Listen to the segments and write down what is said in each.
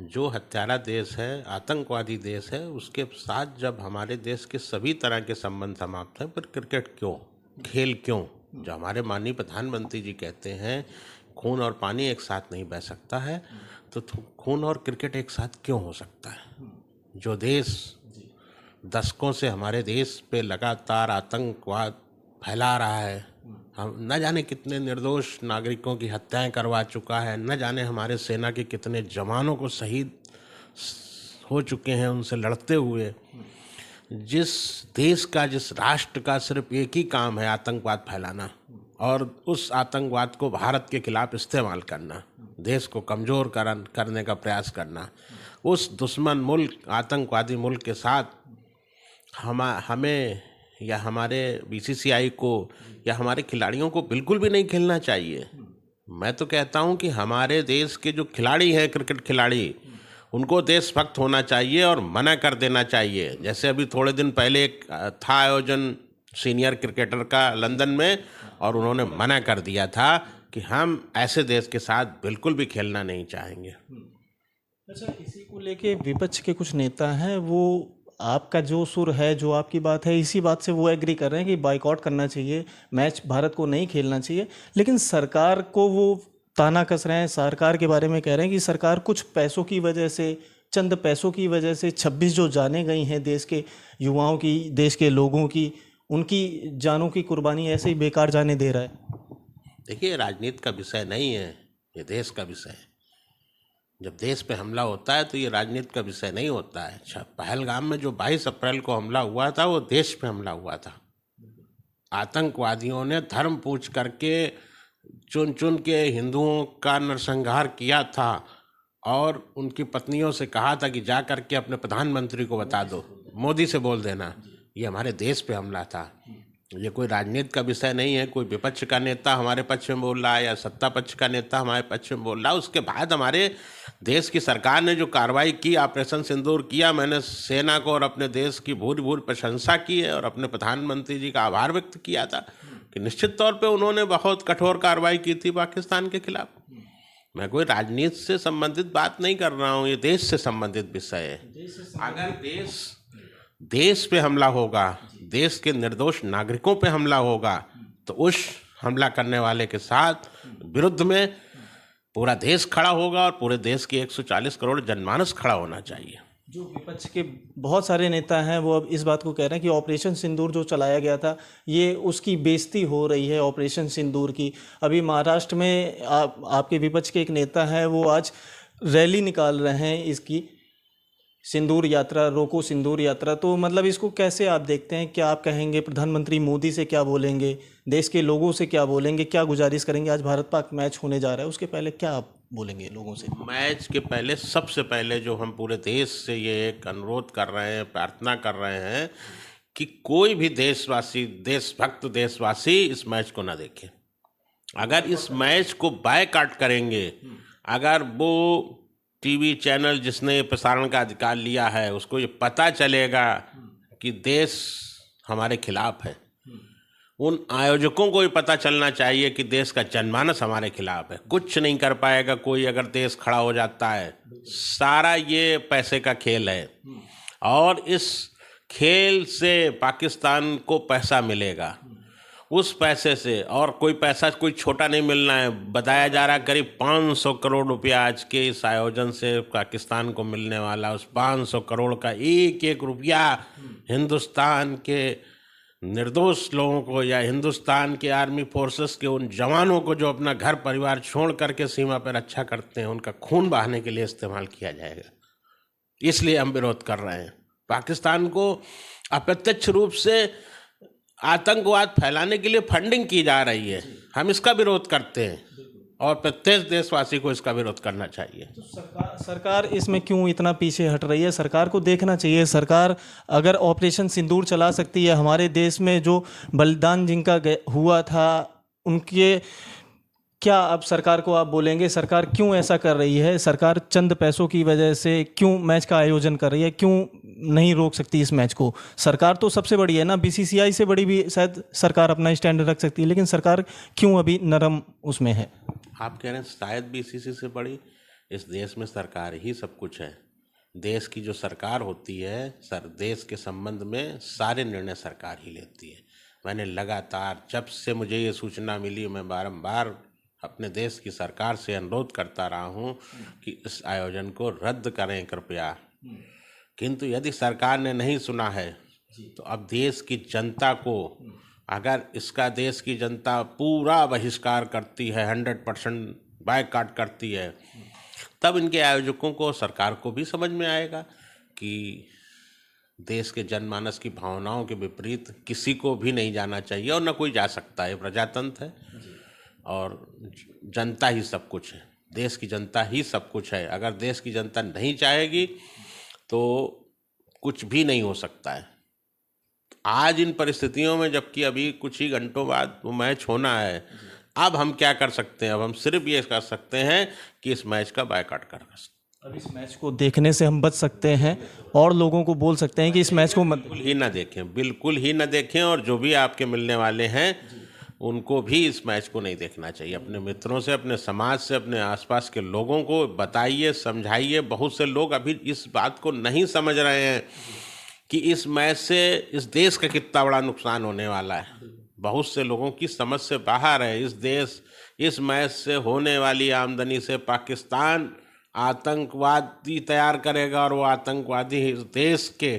जो हत्यारा देश है, आतंकवादी देश है, उसके साथ जब हमारे देश के सभी तरह के संबंध समाप्त हैं, फिर क्रिकेट क्यों, खेल क्यों? जो हमारे माननीय प्रधानमंत्री जी कहते हैं खून और पानी एक साथ नहीं बह सकता है, तो खून और क्रिकेट एक साथ क्यों हो सकता है? जो देश दशकों से हमारे देश पे लगातार आतंकवाद फैला रहा है, हम न जाने कितने निर्दोष नागरिकों की हत्याएं करवा चुका है, न जाने हमारे सेना के कितने जवानों को शहीद हो चुके हैं उनसे लड़ते हुए, जिस देश का, जिस राष्ट्र का सिर्फ एक ही काम है आतंकवाद फैलाना और उस आतंकवाद को भारत के खिलाफ इस्तेमाल करना, देश को कमज़ोर करने का प्रयास करना, उस दुश्मन मुल्क, आतंकवादी मुल्क के साथ हमें या हमारे बीसीसीआई को या हमारे खिलाड़ियों को बिल्कुल भी नहीं खेलना चाहिए। मैं तो कहता हूं कि हमारे देश के जो खिलाड़ी हैं, क्रिकेट खिलाड़ी, उनको देशभक्त होना चाहिए और मना कर देना चाहिए। जैसे अभी थोड़े दिन पहले एक था आयोजन सीनियर क्रिकेटर का लंदन में, और उन्होंने मना कर दिया था कि हम ऐसे देश के साथ बिल्कुल भी खेलना नहीं चाहेंगे। अच्छा, इसी को लेके विपक्ष के कुछ नेता हैं, वो आपका जो सुर है, जो आपकी बात है, इसी बात से वो एग्री कर रहे हैं कि बाइकआउट करना चाहिए, मैच भारत को नहीं खेलना चाहिए। लेकिन सरकार को वो ताना कस रहे हैं, सरकार के बारे में कह रहे हैं कि सरकार कुछ पैसों की वजह से, चंद पैसों की वजह से 26 जो जाने गई हैं देश के युवाओं की, देश के लोगों की, उनकी जानों की कुर्बानी ऐसे ही बेकार जाने दे रहा है। देखिए, राजनीति का विषय नहीं है, ये देश का विषय है। जब देश पे हमला होता है तो ये राजनीति का विषय नहीं होता है। अच्छा, पहलगाम में जो 22 अप्रैल को हमला हुआ था, वो देश पे हमला हुआ था। आतंकवादियों ने धर्म पूछ करके चुन चुन के हिंदुओं का नरसंहार किया था और उनकी पत्नियों से कहा था कि जा करके अपने प्रधानमंत्री को बता दो, मोदी से बोल देना। ये हमारे देश पे हमला था। ये कोई राजनीति का विषय नहीं है। कोई विपक्ष का नेता हमारे पक्ष में बोल रहा है या सत्ता पक्ष का नेता हमारे पक्ष में बोल रहा है। उसके बाद हमारे देश की सरकार ने जो कार्रवाई की, ऑपरेशन सिंदूर किया, मैंने सेना को और अपने देश की भूरी भूरी प्रशंसा की है और अपने प्रधानमंत्री जी का आभार व्यक्त किया था कि निश्चित तौर पे उन्होंने बहुत कठोर कार्रवाई की थी पाकिस्तान के खिलाफ। मैं कोई राजनीति से संबंधित बात नहीं कर रहा हूँ, ये देश से संबंधित विषय है। अगर देश पे हमला होगा, देश के निर्दोष नागरिकों पे हमला होगा, तो उस हमला करने वाले के साथ विरुद्ध में पूरा देश खड़ा होगा और पूरे देश के 140 करोड़ जनमानस खड़ा होना चाहिए। जो विपक्ष के बहुत सारे नेता हैं वो अब इस बात को कह रहे हैं कि ऑपरेशन सिंदूर जो चलाया गया था, ये उसकी बेइज्जती हो रही है ऑपरेशन सिंदूर की। अभी महाराष्ट्र में आपके विपक्ष के एक नेता हैं, वो आज रैली निकाल रहे हैं इसकी, सिंदूर यात्रा, रोको सिंदूर यात्रा। तो मतलब इसको कैसे आप देखते हैं? क्या आप कहेंगे? प्रधानमंत्री मोदी से क्या बोलेंगे? देश के लोगों से क्या बोलेंगे? क्या गुजारिश करेंगे? आज भारत पाक मैच होने जा रहा है, उसके पहले क्या आप बोलेंगे लोगों से? मैच के पहले, सबसे पहले जो हम पूरे देश से ये एक अनुरोध कर रहे हैं, प्रार्थना कर रहे हैं कि कोई भी देशवासी, देशभक्त देशवासी इस मैच को ना देखे। अगर इस मैच को बायकॉट करेंगे, अगर वो टीवी चैनल जिसने प्रसारण का अधिकार लिया है उसको ये पता चलेगा कि देश हमारे खिलाफ है, उन आयोजकों को ये पता चलना चाहिए कि देश का जनमानस हमारे खिलाफ है। कुछ नहीं कर पाएगा कोई अगर देश खड़ा हो जाता है। सारा ये पैसे का खेल है और इस खेल से पाकिस्तान को पैसा मिलेगा। उस पैसे से, और कोई पैसा कोई छोटा नहीं मिलना है, बताया जा रहा है करीब 500 करोड़ रुपया आज के इस आयोजन से पाकिस्तान को मिलने वाला। उस 500 करोड़ का एक एक रुपया हिंदुस्तान के निर्दोष लोगों को या हिंदुस्तान के आर्मी फोर्सेस के उन जवानों को जो अपना घर परिवार छोड़ करके सीमा पर रक्षा करते हैं, उनका खून बहाने के लिए इस्तेमाल किया जाएगा। इसलिए हम विरोध कर रहे हैं। पाकिस्तान को अप्रत्यक्ष रूप से आतंकवाद फैलाने के लिए फंडिंग की जा रही है, हम इसका विरोध करते हैं और प्रत्येक देशवासी को इसका विरोध करना चाहिए। तो सरकार इसमें क्यों इतना पीछे हट रही है? सरकार को देखना चाहिए। सरकार अगर ऑपरेशन सिंदूर चला सकती है, हमारे देश में जो बलिदान जिनका हुआ था उनके, क्या अब सरकार को आप बोलेंगे सरकार क्यों ऐसा कर रही है? सरकार चंद पैसों की वजह से क्यों मैच का आयोजन कर रही है? क्यों नहीं रोक सकती इस मैच को? सरकार तो सबसे बड़ी है ना, बीसीसीआई से बड़ी भी शायद सरकार अपना स्टैंड रख सकती है, लेकिन सरकार क्यों अभी नरम उसमें है? आप कह रहे हैं शायद बीसीसी से बड़ी, इस देश में सरकार ही सब कुछ है। देश की जो सरकार होती है, देश के संबंध में सारे निर्णय सरकार ही लेती है। मैंने लगातार, जब से मुझे ये सूचना मिली, मैं बारंबार अपने देश की सरकार से अनुरोध करता रहा हूँ कि इस आयोजन को रद्द करें कृपया। किंतु यदि सरकार ने नहीं सुना है तो अब देश की जनता को, अगर इसका देश की जनता पूरा बहिष्कार करती है, 100% बायकॉट करती है, तब इनके आयोजकों को, सरकार को भी समझ में आएगा कि देश के जनमानस की भावनाओं के विपरीत किसी को भी नहीं जाना चाहिए और न कोई जा सकता है। प्रजातंत्र है और जनता ही सब कुछ है, देश की जनता ही सब कुछ है। अगर देश की जनता नहीं चाहेगी तो कुछ भी नहीं हो सकता है। आज इन परिस्थितियों में, जबकि अभी कुछ ही घंटों बाद वो मैच होना है, अब हम क्या कर सकते हैं? अब हम सिर्फ ये कर सकते हैं कि इस मैच का बायकॉट कर सकते हैं। अब इस मैच को देखने से हम बच सकते हैं और लोगों को बोल सकते हैं कि इस मैच को मत बिल्कुल ही ना देखें, बिल्कुल ही ना देखें। और जो भी आपके मिलने वाले हैं उनको भी इस मैच को नहीं देखना चाहिए। अपने मित्रों से, अपने समाज से, अपने आसपास के लोगों को बताइए, समझाइए। बहुत से लोग अभी इस बात को नहीं समझ रहे हैं कि इस मैच से इस देश का कितना बड़ा नुकसान होने वाला है। बहुत से लोगों की समझ से बाहर है। इस मैच से होने वाली आमदनी से पाकिस्तान आतंकवादी तैयार करेगा और वो आतंकवादी इस देश के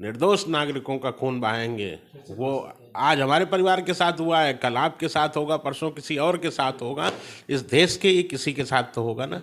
निर्दोष नागरिकों का खून बहाएंगे। वो आज हमारे परिवार के साथ हुआ है, कल आपके साथ होगा, परसों किसी और के साथ होगा। इस देश के ही किसी के साथ तो होगा ना।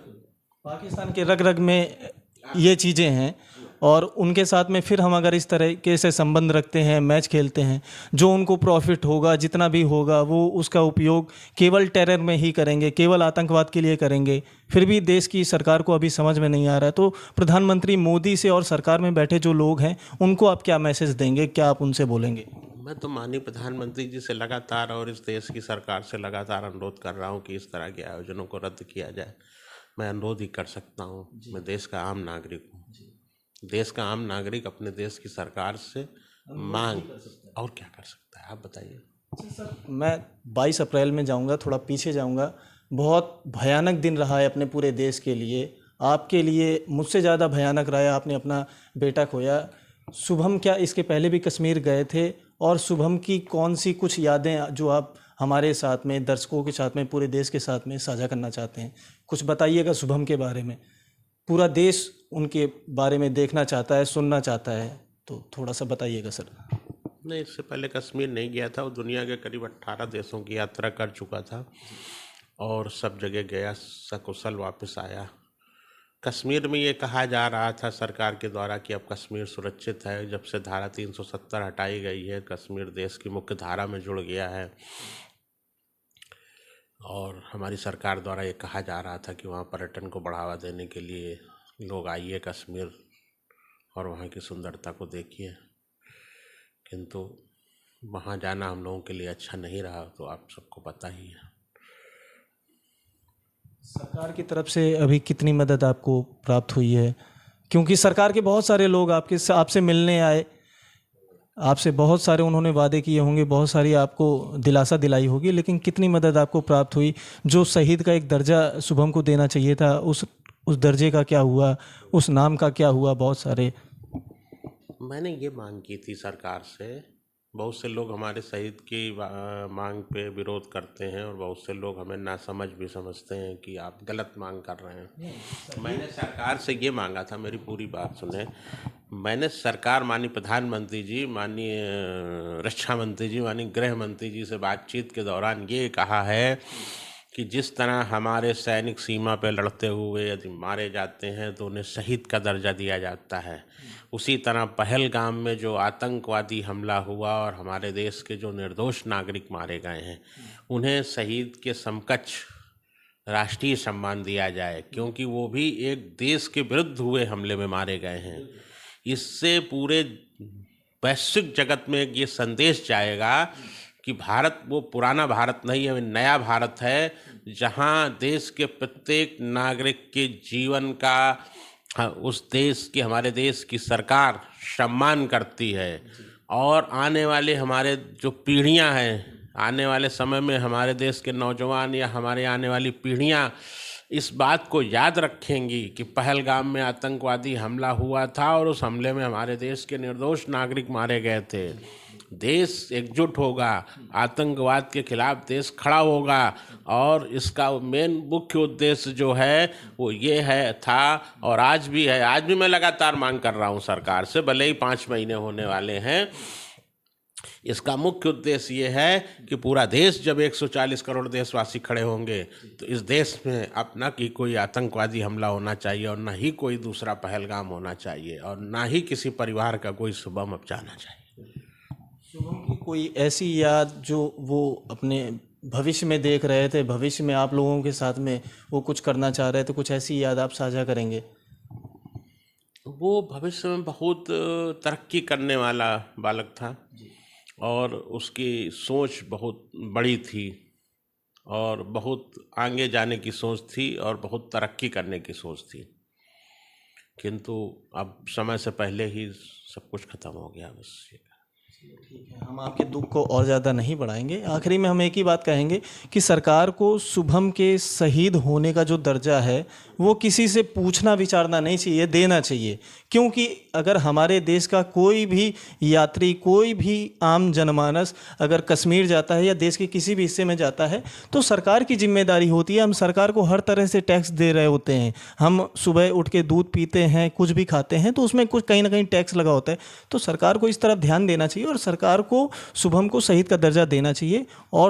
पाकिस्तान के रग रग में ये चीज़ें हैं और उनके साथ में फिर हम अगर इस तरीके से संबंध रखते हैं, मैच खेलते हैं, जो उनको प्रॉफिट होगा, जितना भी होगा, वो उसका उपयोग केवल टेरर में ही करेंगे, केवल आतंकवाद के लिए करेंगे। फिर भी देश की सरकार को अभी समझ में नहीं आ रहा है। तो प्रधानमंत्री मोदी से और सरकार में बैठे जो लोग हैं उनको आप क्या मैसेज देंगे, क्या आप उनसे बोलेंगे? मैं तो माननीय प्रधानमंत्री जी से लगातार और इस देश की सरकार से लगातार अनुरोध कर रहा हूँ कि इस तरह के आयोजनों को रद्द किया जाए। मैं अनुरोध ही कर सकता हूँ। मैं देश का आम नागरिक हूँ। देश का आम नागरिक अपने देश की सरकार से मांग, और क्या कर सकता है? आप बताइए। मैं 22 अप्रैल में जाऊंगा, थोड़ा पीछे जाऊंगा। बहुत भयानक दिन रहा है अपने पूरे देश के लिए, आपके लिए मुझसे ज़्यादा भयानक रहा है। आपने अपना बेटा खोया। शुभम क्या इसके पहले भी कश्मीर गए थे? और शुभम की कौन सी कुछ यादें जो आप हमारे साथ में, दर्शकों के साथ में, पूरे देश के साथ में साझा करना चाहते हैं? कुछ बताइएगा शुभम के बारे में। पूरा देश उनके बारे में देखना चाहता है, सुनना चाहता है, तो थोड़ा सा बताइएगा सर। नहीं, इससे पहले कश्मीर नहीं गया था। वो दुनिया के करीब 18 देशों की यात्रा कर चुका था और सब जगह गया, सकुशल वापस आया। कश्मीर में ये कहा जा रहा था सरकार के द्वारा कि अब कश्मीर सुरक्षित है। जब से धारा 370 हटाई गई है, कश्मीर देश की मुख्य धारा में जुड़ गया है और हमारी सरकार द्वारा ये कहा जा रहा था कि वहाँ पर्यटन को बढ़ावा देने के लिए लोग आइए कश्मीर और वहाँ की सुंदरता को देखिए। किंतु वहाँ जाना हम लोगों के लिए अच्छा नहीं रहा, तो आप सबको पता ही है। सरकार की तरफ से अभी कितनी मदद आपको प्राप्त हुई है? क्योंकि सरकार के बहुत सारे लोग आपसे मिलने आए, आपसे बहुत सारे उन्होंने वादे किए होंगे, बहुत सारी आपको दिलासा दिलाई होगी, लेकिन कितनी मदद आपको प्राप्त हुई? जो शहीद का एक दर्जा शुभम को देना चाहिए था, उस दर्जे का क्या हुआ? उस नाम का क्या हुआ? बहुत सारे मैंने ये मांग की थी सरकार से। बहुत से लोग हमारे शहीद की मांग पे विरोध करते हैं और बहुत से लोग हमें नासमझ भी समझते हैं कि आप गलत मांग कर रहे हैं। मैंने सरकार से ये मांगा था, मेरी पूरी बात सुने। मैंने सरकार, माननीय प्रधानमंत्री जी, माननीय रक्षा मंत्री जी, माननीय गृह मंत्री जी से बातचीत के दौरान ये कहा है कि जिस तरह हमारे सैनिक सीमा पर लड़ते हुए यदि मारे जाते हैं तो उन्हें शहीद का दर्जा दिया जाता है, उसी तरह पहलगाम में जो आतंकवादी हमला हुआ और हमारे देश के जो निर्दोष नागरिक मारे गए हैं उन्हें शहीद के समकक्ष राष्ट्रीय सम्मान दिया जाए, क्योंकि वो भी एक देश के विरुद्ध हुए हमले में मारे गए हैं। इससे पूरे वैश्विक जगत में ये संदेश जाएगा कि भारत वो पुराना भारत नहीं है, नया भारत है, जहां देश के प्रत्येक नागरिक के जीवन का उस देश की, हमारे देश की सरकार सम्मान करती है। और आने वाले हमारे जो पीढ़ियां हैं, आने वाले समय में हमारे देश के नौजवान या हमारे आने वाली पीढ़ियां इस बात को याद रखेंगी कि पहलगाम में आतंकवादी हमला हुआ था और उस हमले में हमारे देश के निर्दोष नागरिक मारे गए थे, देश एकजुट होगा, आतंकवाद के खिलाफ देश खड़ा होगा और इसका मेन मुख्य उद्देश्य जो है वो ये है था और आज भी है। आज भी मैं लगातार मांग कर रहा हूँ सरकार से, भले ही 5 महीने होने वाले हैं। इसका मुख्य उद्देश्य ये है कि पूरा देश जब 140 करोड़ देशवासी खड़े होंगे तो इस देश में अब ना कि कोई आतंकवादी हमला होना चाहिए और ना ही कोई दूसरा पहलगाम होना चाहिए और ना ही किसी परिवार का कोई शुभम अब जाना चाहिए। शुभम की कोई ऐसी याद जो वो अपने भविष्य में देख रहे थे, भविष्य में आप लोगों के साथ में वो कुछ करना चाह रहे थे, कुछ ऐसी याद आप साझा करेंगे? वो भविष्य में बहुत तरक्की करने वाला बालक था और उसकी सोच बहुत बड़ी थी और बहुत आगे जाने की सोच थी और बहुत तरक्की करने की सोच थी, किंतु अब समय से पहले ही सब कुछ खत्म हो गया। बस ठीक है, हम आपके दुख को और ज़्यादा नहीं बढ़ाएंगे। आखिरी में हम एक ही बात कहेंगे कि सरकार को शुभम के शहीद होने का जो दर्जा है वो किसी से पूछना विचारना नहीं चाहिए, देना चाहिए। क्योंकि अगर हमारे देश का कोई भी यात्री, कोई भी आम जनमानस अगर कश्मीर जाता है या देश के किसी भी हिस्से में जाता है तो सरकार की जिम्मेदारी होती है। हम सरकार को हर तरह से टैक्स दे रहे होते हैं, हम सुबह उठ के दूध पीते हैं, कुछ भी खाते हैं तो उसमें कुछ कहीं ना कहीं टैक्स लगा होता है। तो सरकार को इस तरफ ध्यान देना चाहिए और सरकार को शुभम को शहीद का दर्जा देना चाहिए। और